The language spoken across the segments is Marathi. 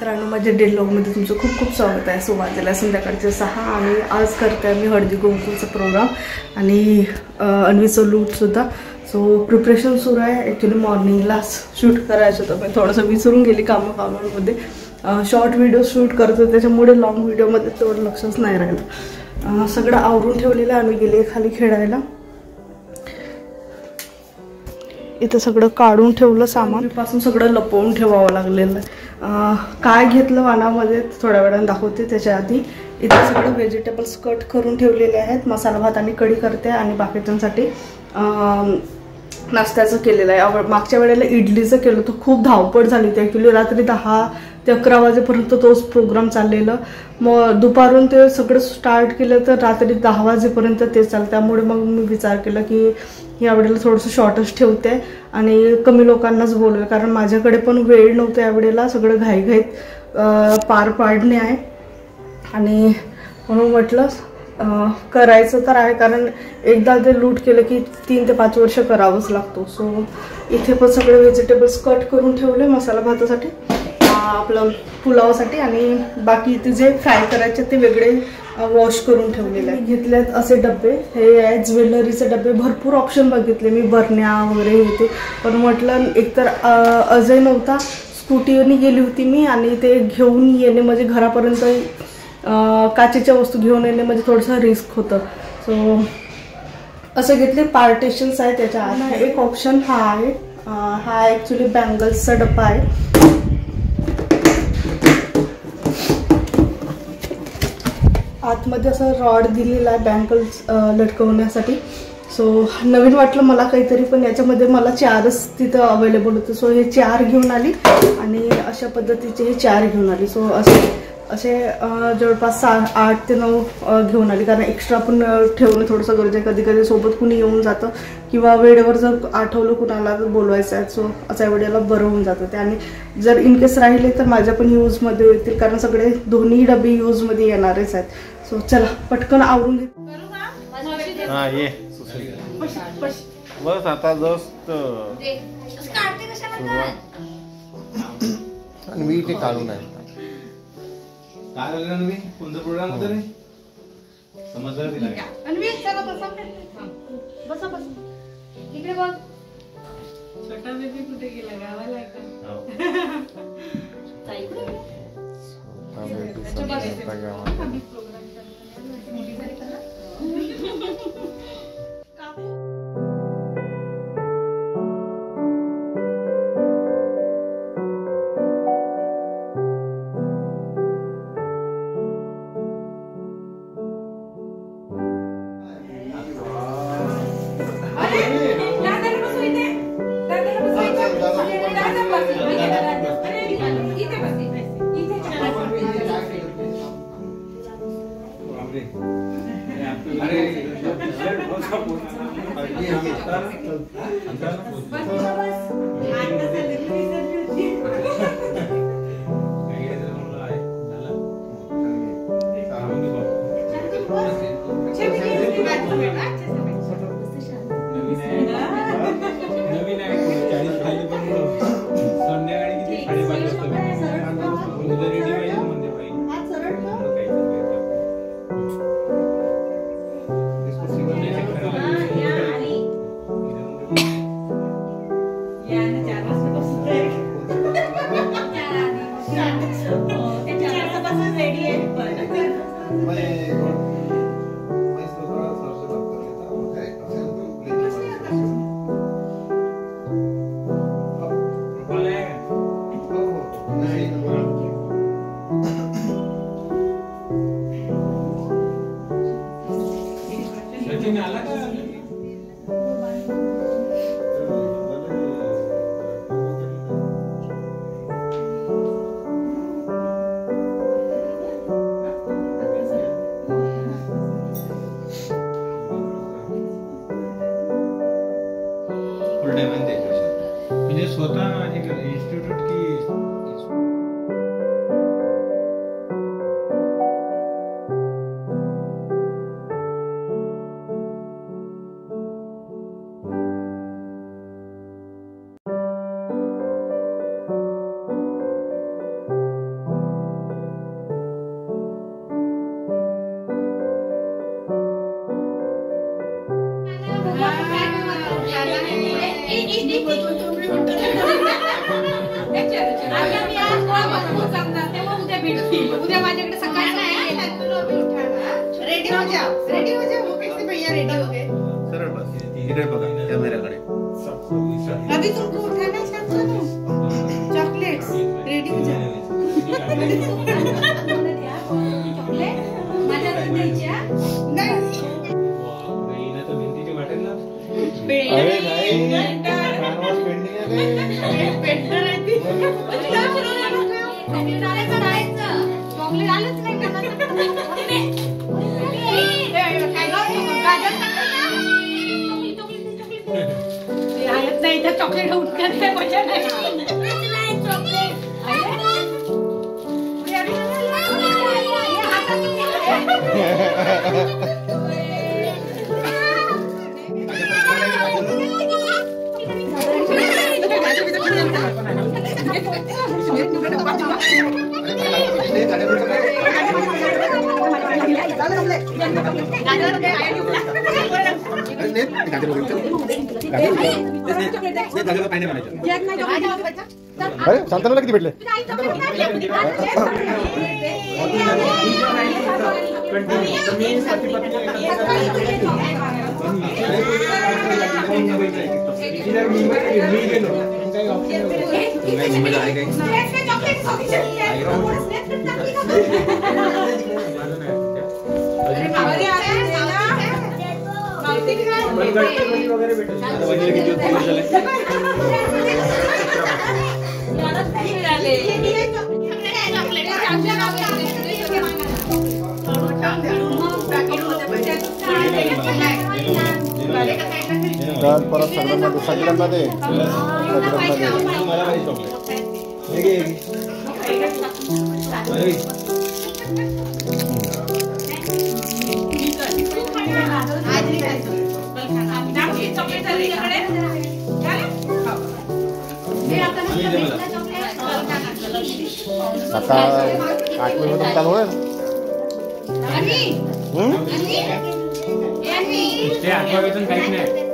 मित्रांनो, माझ्या डेली व्लॉगमध्ये तुमचं खूप खूप स्वागत आहे. सो वाजला संध्याकाळचे 6 आणि आज करते आहे मी हळदी कुंकूचा प्रोग्राम आणि अन्वीचं लूटसुद्धा. सो प्रिपरेशन सुरू आहे. ॲक्च्युली मॉर्निंगला शूट करायचं होतं, पण थोडंसं विसरून गेली कामामध्ये. शॉर्ट व्हिडिओ शूट करत होते, त्याच्यामुळे लॉंग व्हिडिओमध्ये तेवढं लक्षच नाही राहिलं. सगळं आवरून ठेवलेलं आणि गेले खाली खेळायला. इथं सगळं काढून ठेवलं सामान, पासून सगळं लपवून ठेवावं लागलेलं. काय घेतलं वाणामध्ये थोड्या वेळाने दाखवते. त्याच्या आधी इथं सगळं व्हेजिटेबल्स कट करून ठेवलेले आहेत. मसाला भात आणि कढी करते आणि बाकीच्यांसाठी नाश्त्याचं केलेलं आहे. मागच्या वेळेला इडलीचं केलं तर खूप धावपळ झाली होती. ॲक्च्युली रात्री 10 ते 11 वाजेपर्यंत तोच प्रोग्राम चाललेलं. मग दुपारून ते सगळं स्टार्ट केलं तर रात्री 10 वाजेपर्यंत ते चालतं. त्यामुळे मग मी विचार केला की यावेळेला थोडंसं शॉर्टच ठेवते आणि कमी लोकांनाच बोलवे, कारण माझ्याकडे पण वेळ नव्हता यावेळेला. सगळं घाईघाईत पार पाडणे आहे आणि म्हणून म्हटलं करायचं तर आहे, कारण एकदा ते लूट केलं की 3 ते 5 वर्ष करावंच लागतो. सो इथे पण सगळे व्हेजिटेबल्स कट करून ठेवले मसाला भातासाठी, आपलं पुलावासाठी, आणि बाकी इथे जे फ्राय करायचे ते वेगळे वॉश करून ठेवलेले आहे. घेतलेत असे डबे, हे आहे ज्वेलरीचे डबे. भरपूर ऑप्शन बघितले मी, बरण्या वगैरे होते, पण म्हटलं एकतर अजय नव्हता, स्कूटीवरनी गेली होती मी, आणि ते घेऊन येणे म्हणजे घरापर्यंत काचेच्या वस्तू घेऊन येणे म्हणजे थोडंसं रिस्क होतं. सो असं घेतले. पार्टिशन्स आहे त्याच्या आत. एक ऑप्शन हा आहे, हा ॲक्च्युली बँगल्सचा डब्बा आहे. आतमध्ये असं रॉड दिलेला आहे बँगल्स लटकवण्यासाठी. सो नवीन वाटलं मला काहीतरी, पण याच्यामध्ये मला 4च तिथं अवेलेबल होतं. सो हे 4 घेऊन आली आणि अशा पद्धतीचे हे 4 घेऊन आली. सो असे जवळपास 8 ते 9 घेऊन आली, कारण एक्स्ट्रा पण ठेवणं थोडंसं गरजेचं आहे. कधी कधी सोबत कुणी येऊन जातं किंवा वेळेवर जर आठवलं कुणाला बोलवायचं आहे, सो अशा वेळेला बरं होऊन जातं ते. आणि जर इनकेस राहिले तर माझ्या पण यूजमध्ये होतील, कारण सगळे दोन्ही डबे यूजमध्ये येणारेच आहेत. सो चला पटकन आवरून घे. बस आता जस्ट आणि मी इथे काढून आहे. काय लागलं ना मी कोणता प्रोग्राम होता रे, समजलं तिला. अन्वी चला बसा बसा इकडे बघ. छोटा बेबी कुठे गेला, गावाला का? ताई म्हणजे स्वतः इन्स्टिट्यूट की उद्या माझ्याकडे सकाळी रेडी हो जाओ कैसे भैया रेडी हो गए सरळ बस इकडे बघा कॅमेराकडे अभी तुमको उठाना शाम को चॉकलेट्स रेडी हो जाओ चॉकलेट माझ्या द्यायच्या नाही ना तो भिंतीची वाटेल ना अरे नाही कानवास पेंडिंग आहे पेंटर आहे ती चॉकलेट आलंच नाही का चॉकलेट उठण्यात काय मजा नाही अरे शांतनाला किती भेटले परत सगळ्यांना दे आता 8 मिनिट चालू होईल ते 8 वाजेपर्यंत काहीच नाही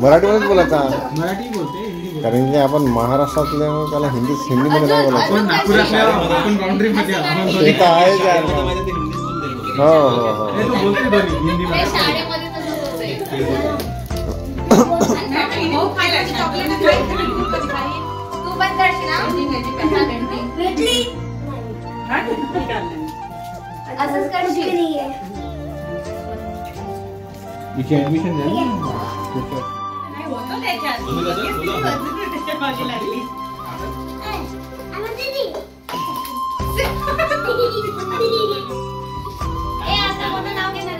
मराठीमध्येच बोलायचा मराठी बोलते हिंदी बोलते कारण की आपण महाराष्ट्रातले त्याला हिंदीमध्ये नाही बोलायचं आपण नागपूर आपण बाउंड्री मध्ये आहोत. ते तर आहे यार हो हो हो हे तो बोलते दोन्ही हिंदी मध्ये शाळेमध्ये तसंच होतंय चॉकलेट तू पण करशील ना असंच करशील इथे ऍडमिशन झालं नाही होतं त्याच्यात माझी लागली आता कोणतं नाव घेणार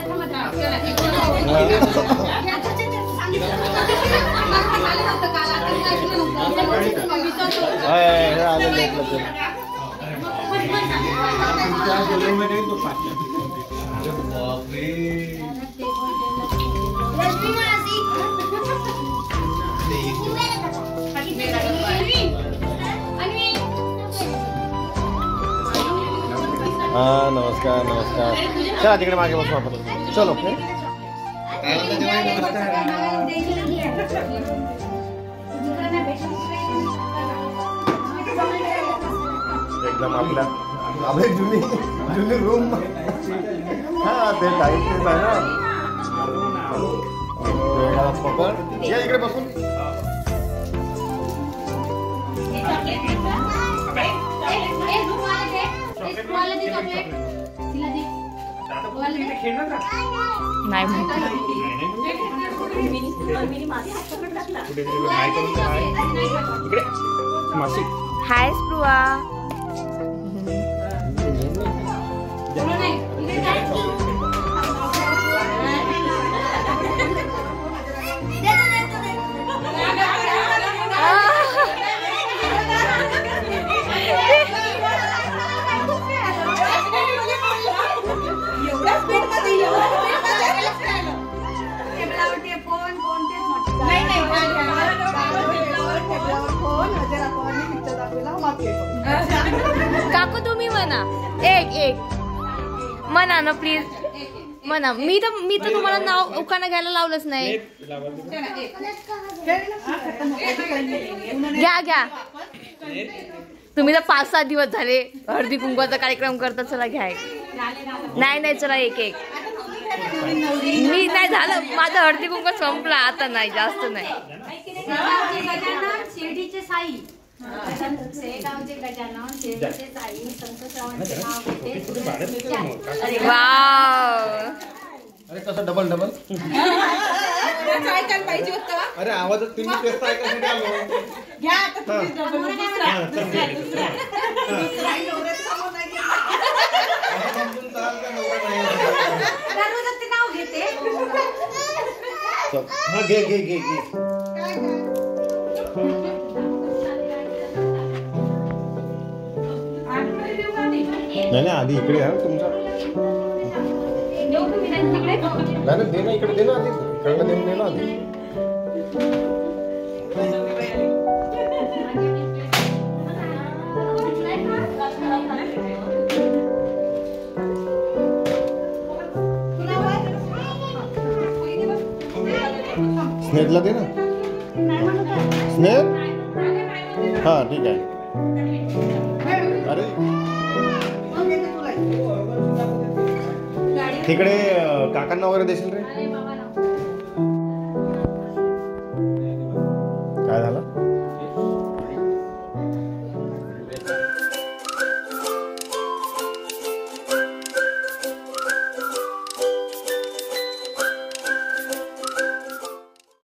हाँ नमस्कार नमस्कार चला तिकडे मागे बसू आपण चलो एकदम आपल्या आपली जुनी जुनी रूम. हा ते टाईप तेच आहे ना. पकड या इकडे बसून. नाही हाय स्पृहा. काकू तुम्ही म्हणा एक एक म्हणा ना प्लीज म्हणा. मी तर तुम्हाला नाव उखाणा घ्यायला लावलंच नाही. घ्या घ्या. तुम्ही तर 5-7 दिवस झाले हळदी कुंकवाचा कार्यक्रम करता. चला घ्या एक. नाही चला एक एक. मी नाही झालं माझं हळदी कुंकू संपला आता. नाही जास्त नाही. शिर्डीचे साई शेगावचे गजानन शिर्डीचे साई संतोषरावांचे नाव घेते. वाव. अरे कसं डबल डबल ऐकायला पाहिजे होतं. अरे आवाज तुम्ही तेच ऐकायला आलो. घ्या आता तुम्ही डबल दररोज नाव घेते. हा घे घे घे घे. नाही आधी इकडे या तुमचा. नाही दे ना इकडे. दे ना आधी इकडनं दे ना आधी. स्नेहला दे ना. स्नेह हा ठीक आहे. अरे तिकडे काकांना वगैरे देशील रे.